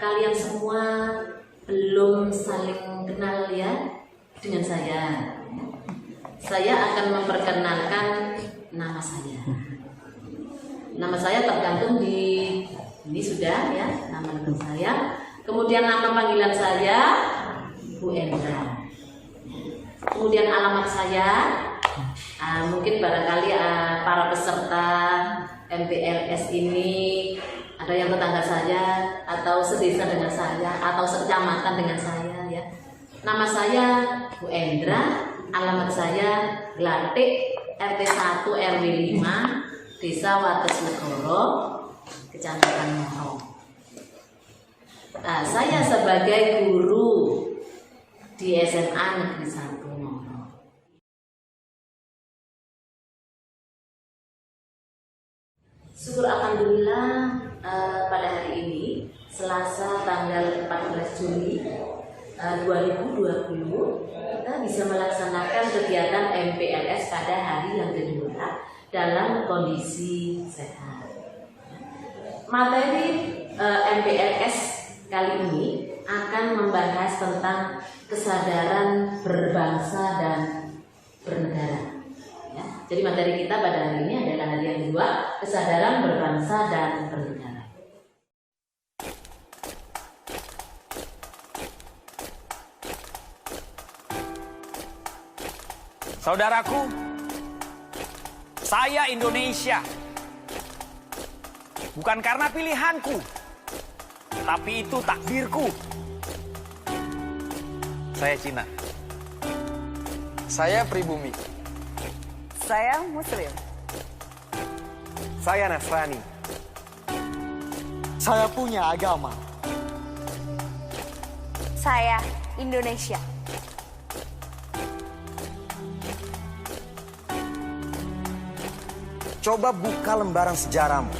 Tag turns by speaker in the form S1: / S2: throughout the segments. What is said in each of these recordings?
S1: kalian semua belum saling kenal ya dengan saya akan memperkenalkan nama saya. Nama saya tergantung di ini sudah ya, nama saya. Kemudian nama panggilan saya Bu Endra. Kemudian alamat saya, mungkin barangkali para peserta MPLS ini ada yang tetangga saya atau sedesa dengan saya atau sekecamatan dengan saya ya. Nama saya Bu Endra, alamat saya Glatik, RT 1 RW 5, Desa Watesnegoro, Kecamatan Morong. Saya sebagai guru di SMA Negeri 1 Morong. Syukur alhamdulillah pada hari ini Selasa tanggal 14 Juli 2020 kita bisa melaksanakan kegiatan MPLS pada hari yang kedua dalam kondisi sehat. Materi MPLS kali ini akan membahas tentang kesadaran berbangsa dan bernegara. Ya, jadi materi kita pada hari ini adalah hari yang kedua, kesadaran berbangsa dan bernegara.
S2: Saudaraku, saya Indonesia. Bukan karena pilihanku, tapi itu takdirku. Saya Cina.
S3: Saya pribumi.
S4: Saya Muslim.
S3: Saya Nasrani.
S5: Saya punya agama.
S4: Saya Indonesia.
S3: Coba buka lembaran sejarahmu.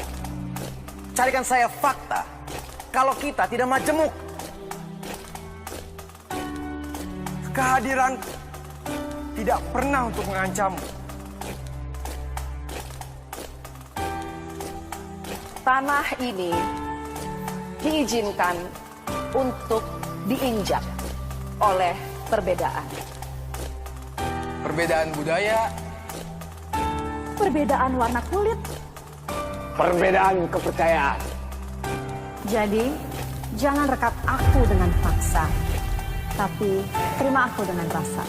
S3: Carikan saya fakta kalau kita tidak majemuk. Kehadiran tidak pernah untuk mengancammu.
S4: Tanah ini diizinkan untuk diinjak oleh perbedaan.
S3: Perbedaan budaya,
S4: Perbedaan warna kulit.
S2: Perbedaan kepercayaan.
S4: Jadi, jangan rekap aku dengan paksa, tapi terima aku dengan rasa.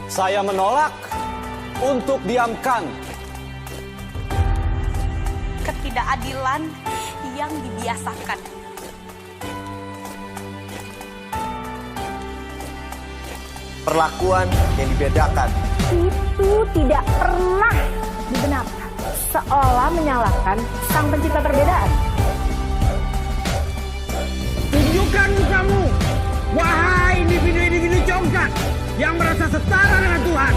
S5: Saya menolak untuk diamkan.
S6: Ketidakadilan yang dibiasakan.
S3: perlakuan yang dibedakan.
S4: Itu tidak pernah dibenarkan, seolah menyalahkan sang pencipta perbedaan.
S7: Tunjukkan mukamu, wahai individu-individu congkak yang merasa setara dengan Tuhan.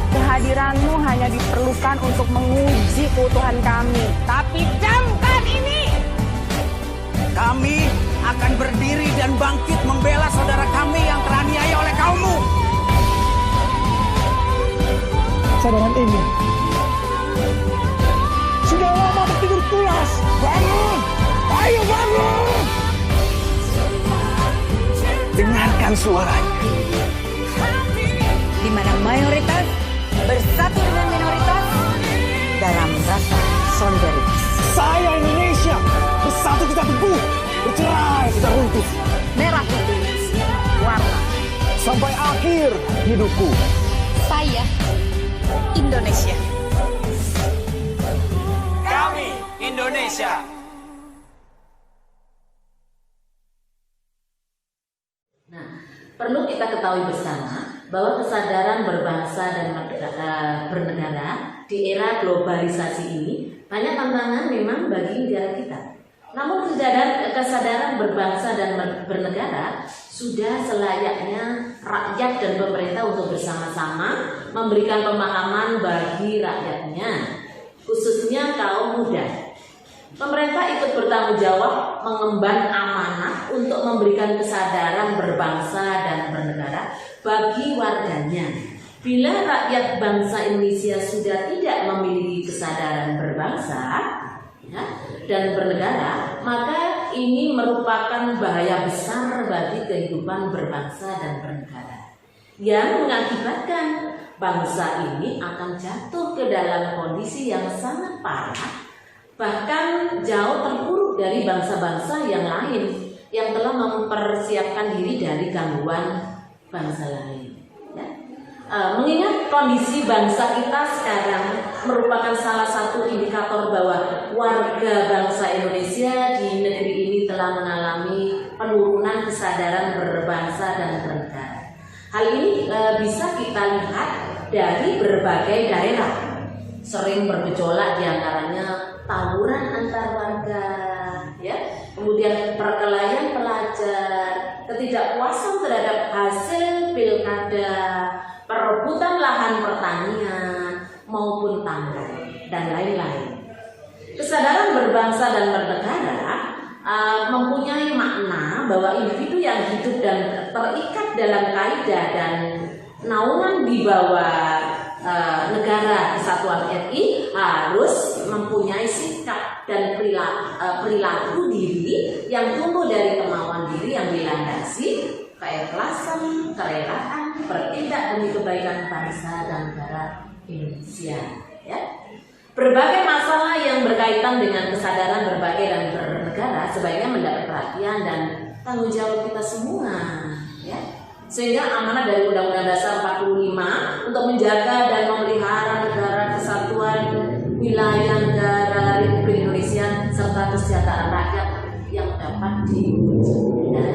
S4: Kehadiranmu hanya diperlukan untuk menguji keutuhan kami.
S6: Tapi camkan ini.
S7: Kami akan berdiri dan bangkit membela saudara kami yang teraniaya oleh kaummu.
S5: Saudara ini sudah lama tertidur pulas. Bangun! Ayo bangun!
S7: Dengarkan suaranya.
S6: Di mana mayoritas bersatu dengan minoritas dalam rasa solidaritas.
S5: Saya Indonesia, bersatu kita teguh, bercerai kita runtuh.
S6: Merah putih, warna.
S5: Sampai akhir hidupku.
S6: Saya Indonesia.
S2: Kami Indonesia.
S1: Nah, perlu kita ketahui bersama bahwa kesadaran berbangsa dan bernegara di era globalisasi ini banyak tantangan memang bagi negara kita. Namun kesadaran berbangsa dan bernegara sudah selayaknya rakyat dan pemerintah untuk bersama-sama memberikan pemahaman bagi rakyatnya, khususnya kaum muda. Pemerintah ikut bertanggung jawab mengemban amanah untuk memberikan kesadaran berbangsa dan bernegara bagi warganya. Bila rakyat bangsa Indonesia sudah tidak memiliki kesadaran berbangsa, ya, dan bernegara, maka ini merupakan bahaya besar bagi kehidupan berbangsa dan bernegara, yang mengakibatkan bangsa ini akan jatuh ke dalam kondisi yang sangat parah, bahkan jauh terpuruk dari bangsa-bangsa yang lain yang telah mempersiapkan diri dari gangguan bangsa lain. Mengingat kondisi bangsa kita sekarang merupakan salah satu indikator bahwa warga bangsa Indonesia di negeri ini telah mengalami penurunan kesadaran berbangsa dan bernegara. Hal ini bisa kita lihat dari berbagai daerah. Sering bergejolak diantaranya tawuran antar warga, ya, kemudian perkelahian pelajar, ketidakpuasan terhadap hasil pilkada, perebutan lahan pertanian maupun tambang, dan lain-lain. Kesadaran berbangsa dan bernegara mempunyai makna bahwa individu yang hidup dan terikat dalam kaidah dan naungan di bawah negara kesatuan RI harus mempunyai sikap dan perilaku diri yang tumbuh dari kemauan diri yang dilandasi keikhlasan, kerelaan, bertindak demi kebaikan bangsa dan negara Indonesia. Ya. Berbagai masalah yang berkaitan dengan kesadaran berbagai dan bernegara sebaiknya mendapat perhatian dan tanggung jawab kita semua. Ya. Sehingga amanah dari Undang-Undang Dasar 45 untuk menjaga dan memelihara negara kesatuan wilayah negara Republik Indonesia serta kesejahteraan rakyat yang dapat diwujudkan.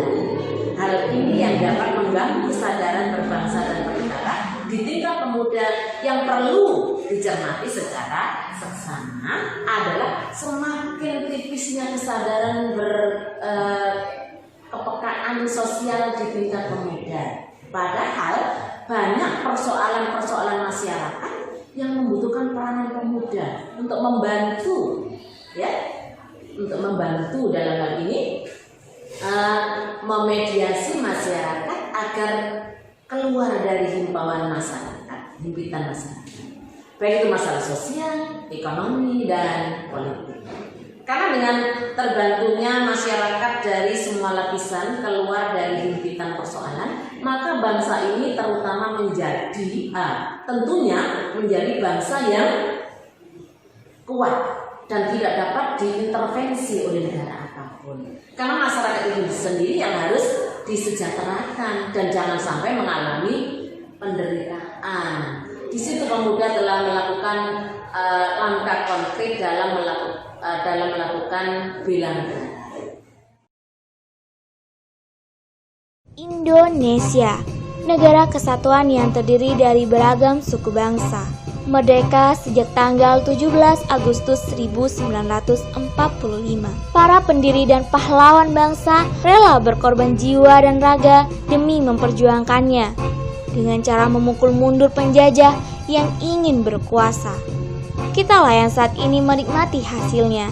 S1: Hal ini yang dapat mengganggu kesadaran berbangsa dan bernegara di tingkat pemuda yang perlu dicermati secara seksama adalah semakin tipisnya kesadaran kepekaan sosial di tingkat pemuda. Padahal banyak persoalan-persoalan masyarakat yang membutuhkan peranan pemuda untuk membantu, ya, untuk membantu dalam hal ini memediasi masyarakat agar keluar dari himbauan masyarakat, himpitan masyarakat, baik itu masalah sosial, ekonomi, dan politik. Karena dengan terbantunya masyarakat dari semua lapisan keluar dari himpitan persoalan, maka bangsa ini terutama tentunya menjadi bangsa yang kuat dan tidak dapat diintervensi oleh negara apapun. Karena masyarakat itu sendiri yang harus disejahterakan dan jangan sampai mengalami penderitaan. Di situ pemuda telah melakukan langkah konkret dalam melakukan bela negara.
S8: Indonesia, negara kesatuan yang terdiri dari beragam suku bangsa. Merdeka sejak tanggal 17 Agustus 1945. Para pendiri dan pahlawan bangsa rela berkorban jiwa dan raga demi memperjuangkannya dengan cara memukul mundur penjajah yang ingin berkuasa. Kitalah yang saat ini menikmati hasilnya.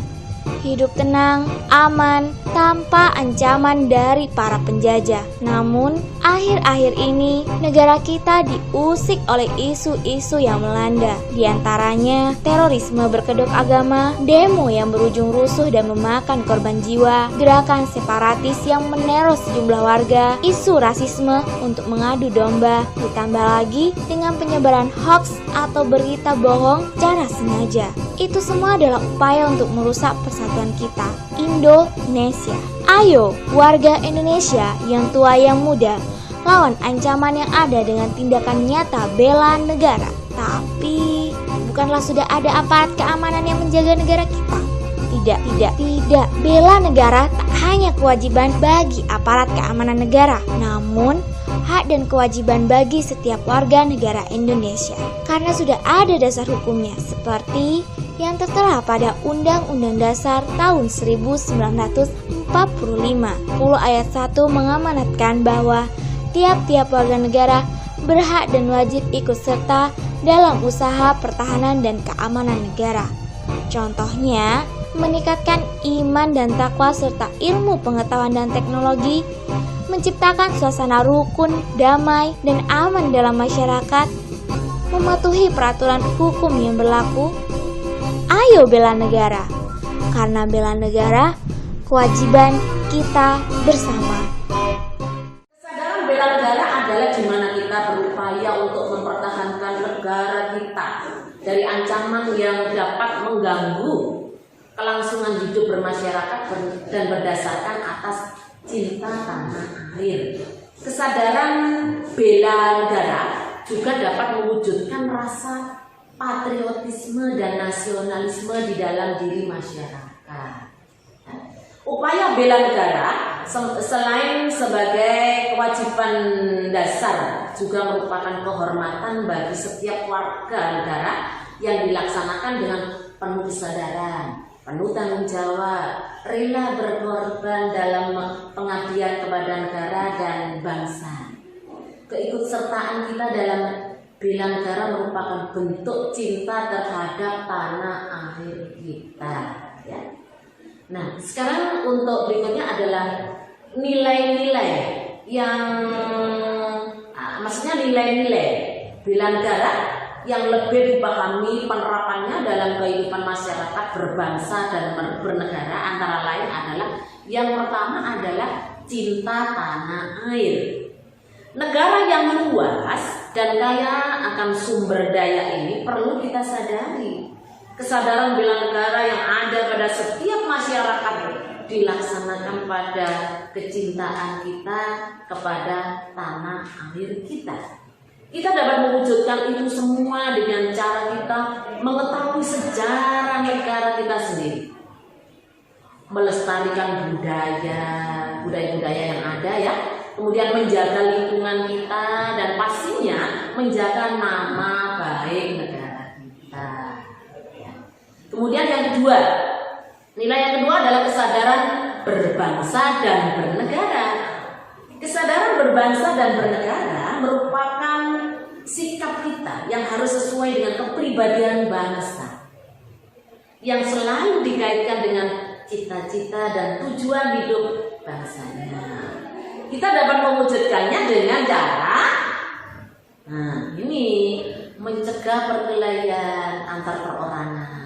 S8: Hidup tenang, aman, tanpa ancaman dari para penjajah. Namun, akhir-akhir ini negara kita diusik oleh isu-isu yang melanda. Di antaranya, terorisme berkedok agama, demo yang berujung rusuh dan memakan korban jiwa, gerakan separatis yang meneror sejumlah warga, isu rasisme untuk mengadu domba, ditambah lagi dengan penyebaran hoax atau berita bohong secara sengaja. Itu semua adalah upaya untuk merusak persatuan kita, Indonesia. Ayo, warga Indonesia yang tua yang muda, lawan ancaman yang ada dengan tindakan nyata bela negara. Tapi, bukanlah sudah ada aparat keamanan yang menjaga negara kita? Tidak. Bela negara tak hanya kewajiban bagi aparat keamanan negara, namun hak dan kewajiban bagi setiap warga negara Indonesia. Karena sudah ada dasar hukumnya, seperti yang tertera pada Undang-Undang Dasar tahun 1945. 10 ayat 1 mengamanatkan bahwa tiap-tiap warga negara berhak dan wajib ikut serta dalam usaha pertahanan dan keamanan negara. Contohnya, meningkatkan iman dan takwa serta ilmu pengetahuan dan teknologi, menciptakan suasana rukun, damai, dan aman dalam masyarakat, mematuhi peraturan hukum yang berlaku. Ayo bela negara. karena bela negara, kewajiban kita bersama.
S1: Kesadaran bela negara adalah di mana kita berupaya untuk mempertahankan negara kita dari ancaman yang dapat mengganggu kelangsungan hidup bermasyarakat dan berdasarkan atas cinta tanah air. Kesadaran bela negara juga dapat mewujudkan rasa patriotisme dan nasionalisme di dalam diri masyarakat. Upaya bela negara selain sebagai kewajiban dasar juga merupakan kehormatan bagi setiap warga negara yang dilaksanakan dengan penuh kesadaran, penuh tanggung jawab, rela berkorban dalam pengabdian kepada negara dan bangsa. Keikutsertaan kita dalam bela negara merupakan bentuk cinta terhadap tanah air kita, ya. Nah, sekarang untuk berikutnya adalah nilai-nilai yang maksudnya nilai-nilai bela negara yang lebih dipahami penerapannya dalam kehidupan masyarakat berbangsa dan bernegara, antara lain adalah yang pertama adalah cinta tanah air. Negara yang luas dan kaya akan sumber daya ini perlu kita sadari. Kesadaran bela negara yang ada pada setiap masyarakat dilaksanakan pada kecintaan kita kepada tanah air kita. Kita dapat mewujudkan itu semua dengan cara kita mengetahui sejarah negara kita sendiri, melestarikan budaya-budaya yang ada, ya. Kemudian menjaga lingkungan kita dan pastinya menjaga nama baik negara kita. Kemudian yang kedua, nilai yang kedua adalah kesadaran berbangsa dan bernegara. Kesadaran berbangsa dan bernegara merupakan sikap kita yang harus sesuai dengan kepribadian bangsa, yang selalu dikaitkan dengan cita-cita dan tujuan hidup bangsanya. Kita dapat mewujudkannya dengan cara mencegah perkelahian antar perorangan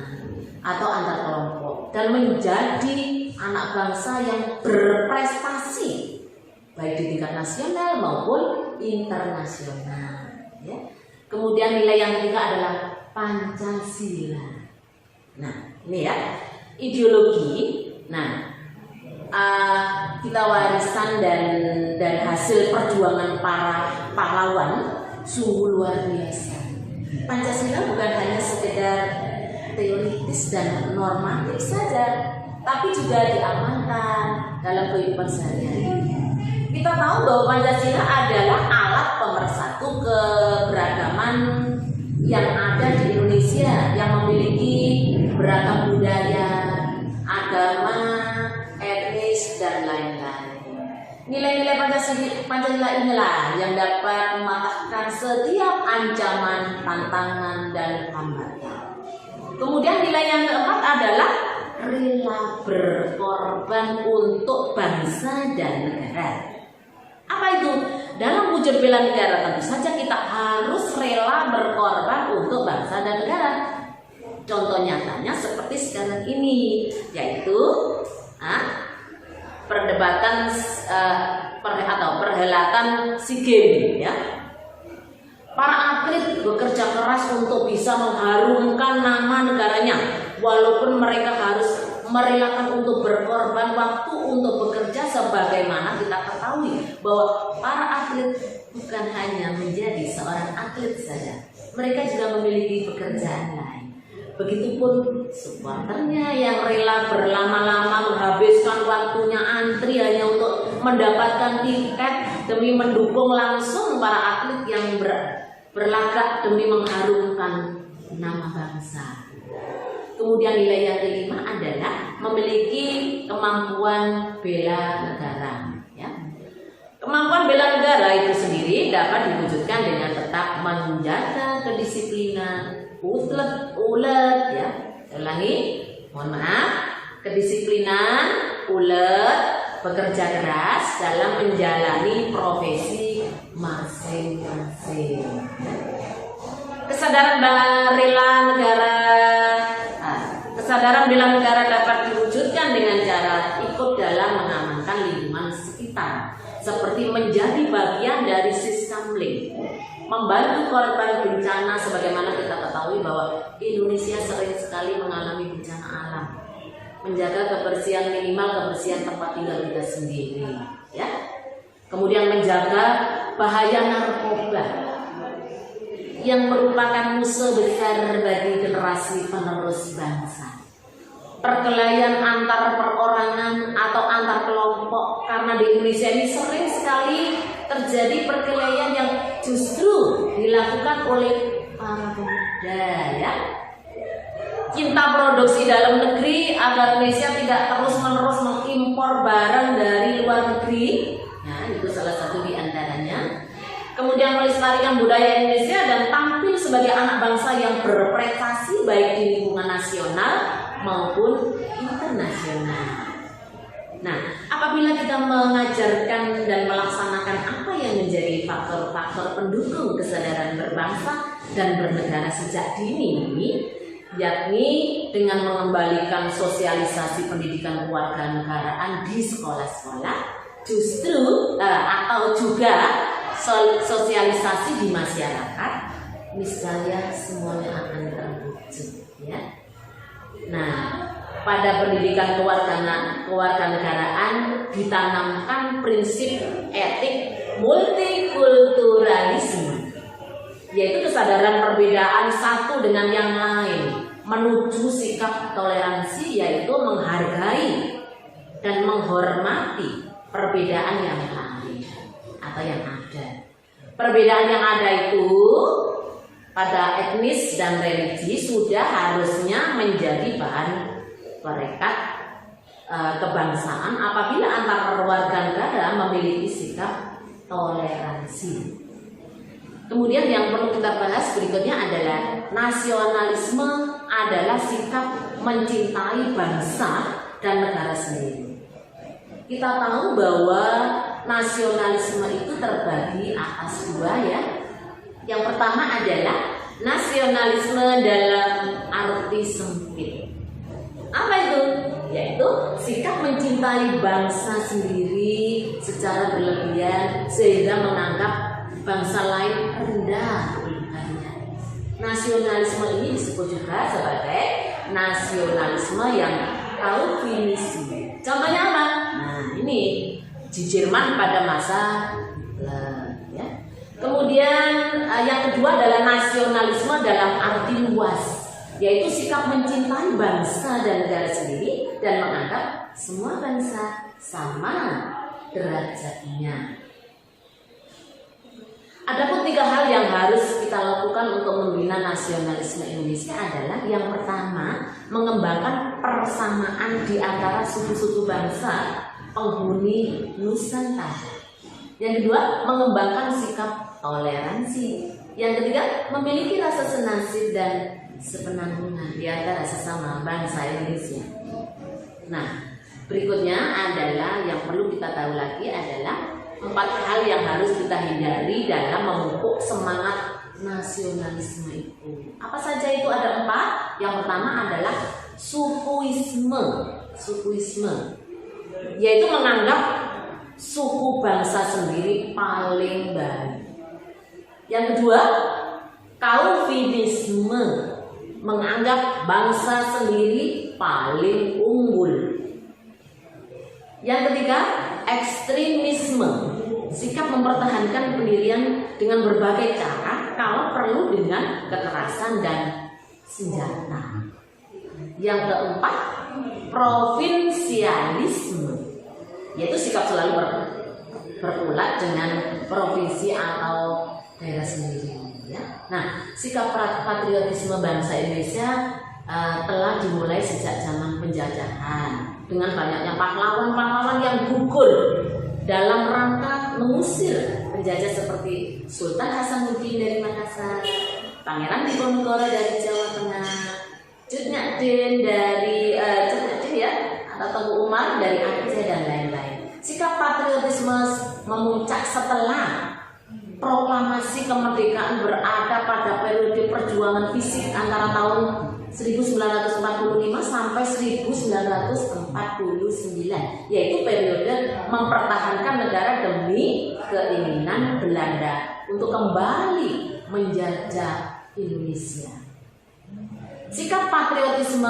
S1: atau antar kelompok dan menjadi anak bangsa yang berprestasi baik di tingkat nasional maupun internasional, ya. Kemudian nilai yang ketiga adalah Pancasila. Nah, ini ya ideologi. Nah, kita warisan dan hasil perjuangan para pahlawan sungguh luar biasa. Pancasila bukan hanya sekedar teoritis dan normatif saja, tapi juga diamankan dalam kehidupan sehari-hari. Kita tahu bahwa Pancasila adalah alat pemersatu keberagaman yang ada di Indonesia, yang memiliki beragam budaya, agama, etnis, dan lain-lain. Nilai-nilai Pancasila inilah yang dapat mematahkan setiap ancaman, tantangan, dan hambatan. Kemudian nilai yang keempat adalah rela berkorban untuk bangsa dan negara. Apa itu? Dalam wujud bela negara tentu saja kita harus rela berkorban untuk bangsa dan negara. Contoh nyatanya seperti sekarang ini, yaitu perdebatan atau perhelatan SEA Games, ya. Para atlet bekerja keras untuk bisa mengharumkan nama negaranya, walaupun mereka harus merelakan untuk berkorban waktu untuk bekerja, sebagaimana kita ketahui bahwa para atlet bukan hanya menjadi seorang atlet saja, mereka juga memiliki pekerjaan lain. Begitupun supporternya yang rela berlama-lama menghabiskan waktunya antri hanya untuk mendapatkan tiket demi mendukung langsung para atlet yang berlagak demi mengharumkan nama bangsa. Kemudian nilai yang kelima adalah memiliki kemampuan bela negara, ya. Kemampuan bela negara itu sendiri dapat diwujudkan dengan tetap menjaga kedisiplinan, ulet, ya. Ulangi, mohon maaf, kedisiplinan, ulet, bekerja keras dalam menjalani profesi masing-masing. Kesadaran rela negara kesadaran bela negara dapat diwujudkan dengan cara ikut dalam mengamankan lingkungan sekitar, seperti menjadi bagian dari Siskamling, membantu korban bencana. Sebagaimana kita ketahui bahwa Indonesia sering sekali mengalami bencana alam, menjaga kebersihan, minimal kebersihan tempat tinggal kita sendiri, ya. Kemudian menjaga bahaya narkoba yang merupakan musuh besar bagi generasi penerus bangsa. Perkelahian antar perorangan atau antar kelompok, karena di Indonesia ini sering sekali terjadi perkelahian yang justru dilakukan oleh para pemuda, ya. Cinta produksi dalam negeri agar Indonesia tidak terus-menerus mengimpor barang dari luar negeri, ya, itu salah satu di antaranya. Kemudian melestarikan budaya Indonesia dan tampil sebagai anak bangsa yang berprestasi baik di lingkungan nasional maupun internasional. Nah, apabila kita mengajarkan dan melaksanakan apa yang menjadi faktor-faktor pendukung kesadaran berbangsa dan bernegara sejak dini, yakni dengan mengembalikan sosialisasi pendidikan kewarganegaraan di sekolah-sekolah, justru atau juga sosialisasi di masyarakat, niscaya semuanya akan terwujud, ya. Nah, pada pendidikan kewarganegaraan ditanamkan prinsip etik multikulturalisme, yaitu kesadaran perbedaan satu dengan yang lain, menuju sikap toleransi, yaitu menghargai dan menghormati perbedaan yang lain atau yang ada. Perbedaan yang ada itu pada etnis dan religi sudah harusnya menjadi bahan perekat kebangsaan apabila antar warga negara memiliki sikap toleransi. Kemudian yang perlu kita bahas berikutnya adalah nasionalisme adalah sikap mencintai bangsa dan negara sendiri. Kita tahu bahwa nasionalisme itu terbagi atas dua, ya. Yang pertama adalah nasionalisme dalam arti sempit. Apa itu? Yaitu sikap mencintai bangsa sendiri secara berlebihan sehingga menganggap bangsa lain rendah kedudukannya. Nasionalisme ini disebut juga sebagai nasionalisme yang Calvinisme. Contohnya apa? Nah, ini di Jerman pada masa ya. Kemudian yang kedua adalah nasionalisme dalam arti luas, yaitu sikap mencintai bangsa dan negara sendiri dan menganggap semua bangsa sama derajatnya. Adapun tiga hal yang harus kita lakukan untuk membina nasionalisme Indonesia adalah: yang pertama, mengembangkan persamaan di antara suku-suku bangsa penghuni Nusantara. Yang kedua, mengembangkan sikap toleransi. Yang ketiga, memiliki rasa senasib dan sepenanggungan di antara sesama bangsa Indonesia. Nah, berikutnya adalah yang perlu kita tahu lagi adalah 4 hal yang harus kita hindari dalam memupuk semangat nasionalisme itu. Apa saja itu? Ada 4. Yang pertama adalah sukuisme, yaitu menganggap suku bangsa sendiri paling baik. Yang kedua, Calvinisme, menganggap bangsa sendiri paling unggul. Yang ketiga, ekstremisme, sikap mempertahankan pendirian dengan berbagai cara, kalau perlu dengan kekerasan dan senjata. Yang keempat, provinsialisme, yaitu sikap selalu berulat dengan provinsi atau daerah sendiri. Ya. Nah, sikap patriotisme bangsa Indonesia telah dimulai sejak zaman penjajahan dengan banyaknya pahlawan-pahlawan yang gugur dalam rangka mengusir penjajah seperti Sultan Hasanuddin dari Makassar, Pangeran Diponegoro dari Jawa Tengah, Cut Nyak-Din dari atau Tengku Umar dari Aceh dan lain-lain. Sikap patriotisme memuncak setelah proklamasi kemerdekaan berada pada periode perjuangan fisik antara tahun 1945 sampai 1949, yaitu periode mempertahankan negara demi keinginan Belanda untuk kembali menjajah Indonesia. Sikap patriotisme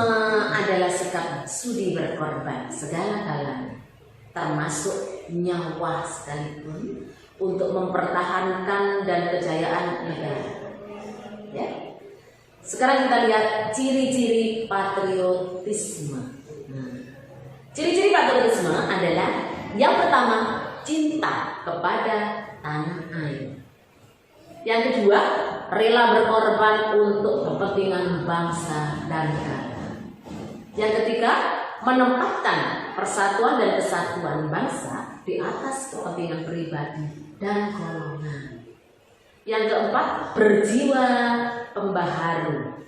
S1: adalah sikap sudi berkorban segala-galanya, termasuk nyawa sekalipun, untuk mempertahankan dan kejayaan negara. Ya. Sekarang kita lihat ciri-ciri patriotisme. Ciri-ciri patriotisme adalah yang pertama, cinta kepada tanah air. Yang kedua, rela berkorban untuk kepentingan bangsa dan negara. Yang ketiga, menempatkan persatuan dan kesatuan bangsa di atas kepentingan pribadi dan golongan. Yang keempat, berjiwa pembaharu.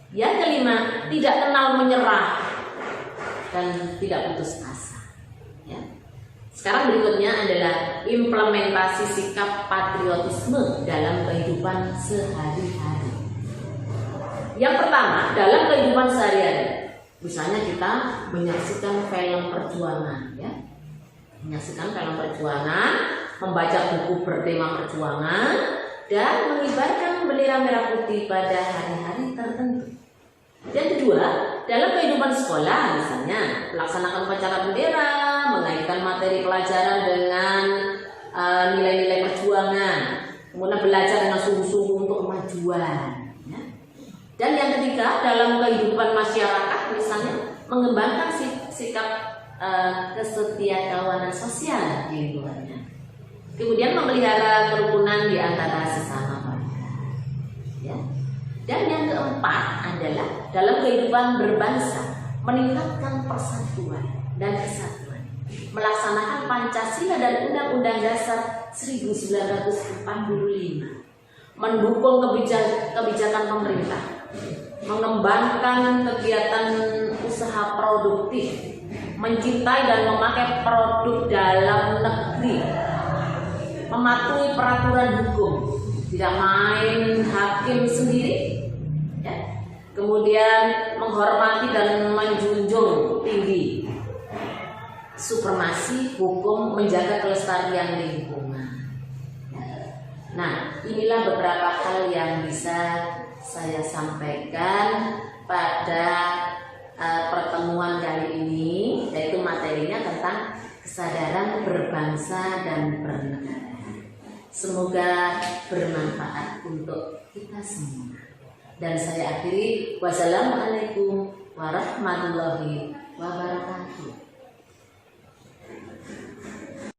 S1: Yang kelima, tidak kenal menyerah dan tidak putus asa. Ya. Sekarang berikutnya adalah implementasi sikap patriotisme dalam kehidupan sehari-hari. Yang pertama, dalam kehidupan sehari-hari, misalnya kita menyaksikan film perjuangan, ya, menyaksikan film perjuangan, membaca buku bertema perjuangan, dan mengibarkan bendera merah putih pada hari-hari tertentu. Yang kedua, dalam kehidupan sekolah, misalnya melaksanakan upacara bendera, mengaitkan materi pelajaran dengan nilai-nilai perjuangan, kemudian belajar dengan sungguh-sungguh untuk kemajuan. Ya. Dan yang ketiga, dalam kehidupan masyarakat, misalnya mengembangkan sikap kesetiakawanan sosial di lingkungannya. Kemudian memelihara kerukunan di antara sesama warga. Ya. Dan yang keempat adalah dalam kehidupan berbangsa, meningkatkan persatuan dan kesatuan, melaksanakan Pancasila dan Undang-Undang Dasar 1945, mendukung kebijakan pemerintah, mengembangkan kegiatan usaha produktif, mencintai dan memakai produk dalam negeri, mematuhi peraturan hukum, tidak main hakim sendiri, ya. Kemudian menghormati dan menjunjung tinggi supremasi hukum, menjaga kelestarian lingkungan. Nah, inilah beberapa hal yang bisa saya sampaikan pada pertemuan kali ini, yaitu materinya tentang kesadaran berbangsa dan bernegara. Semoga bermanfaat untuk kita semua. Dan saya akhiri, wassalamualaikum warahmatullahi wabarakatuh.